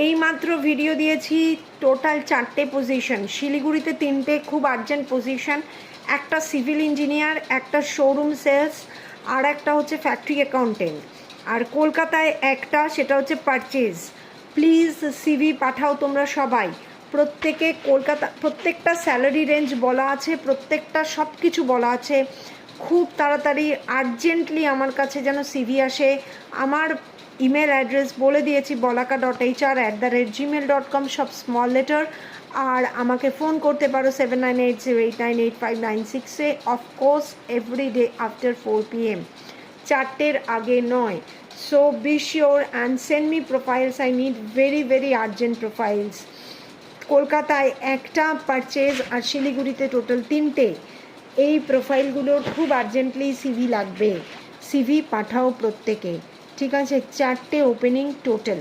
এইমাত্র ভিডিও দিয়েছি, total 4টে position, শিলিগুড়িতে 3টে খুব আর্জেন্ট পজিশন, একটা সিভিল ইঞ্জিনিয়ার, একটা শোরুম সেলস, আর একটা হচ্ছে ফ্যাক্টরি অ্যাকাউন্টেন্ট, আর কলকাতায় একটা, সেটা হচ্ছে পারচেজ। প্লিজ সিভি পাঠাও তোমরা সবাই, প্রত্যেকে কলকাতা, প্রত্যেকটা স্যালারি রেঞ্জ বলা আছে, প্রত্যেকটা সব কিছু বলা আছে। খুব তাড়াতাড়ি আর্জেন্টলি আমার কাছে যেন সিভি আসে। আমার ইমেল অ্যাড্রেস বলে দিয়েছি, bolaka.hr@gmail.com, সব স্মল লেটার। আর আমাকে ফোন করতে পারো 7980898596-এ, অফকোর্স এভরিডে আফটার 4 PM, 4টের আগে নয়। So be sure and send me profiles, I need very very urgent profiles. কলকাতায় একটা, পারচেজ আর শিলিগুড়িতে টোটাল 3টে। এই প্রোফাইলগুলোর খুব আর্জেন্টলি সিভি লাগবে। সিভি পাঠাও প্রত্যেকে, ঠিক আছে? 4টে ওপেনিং টোটাল।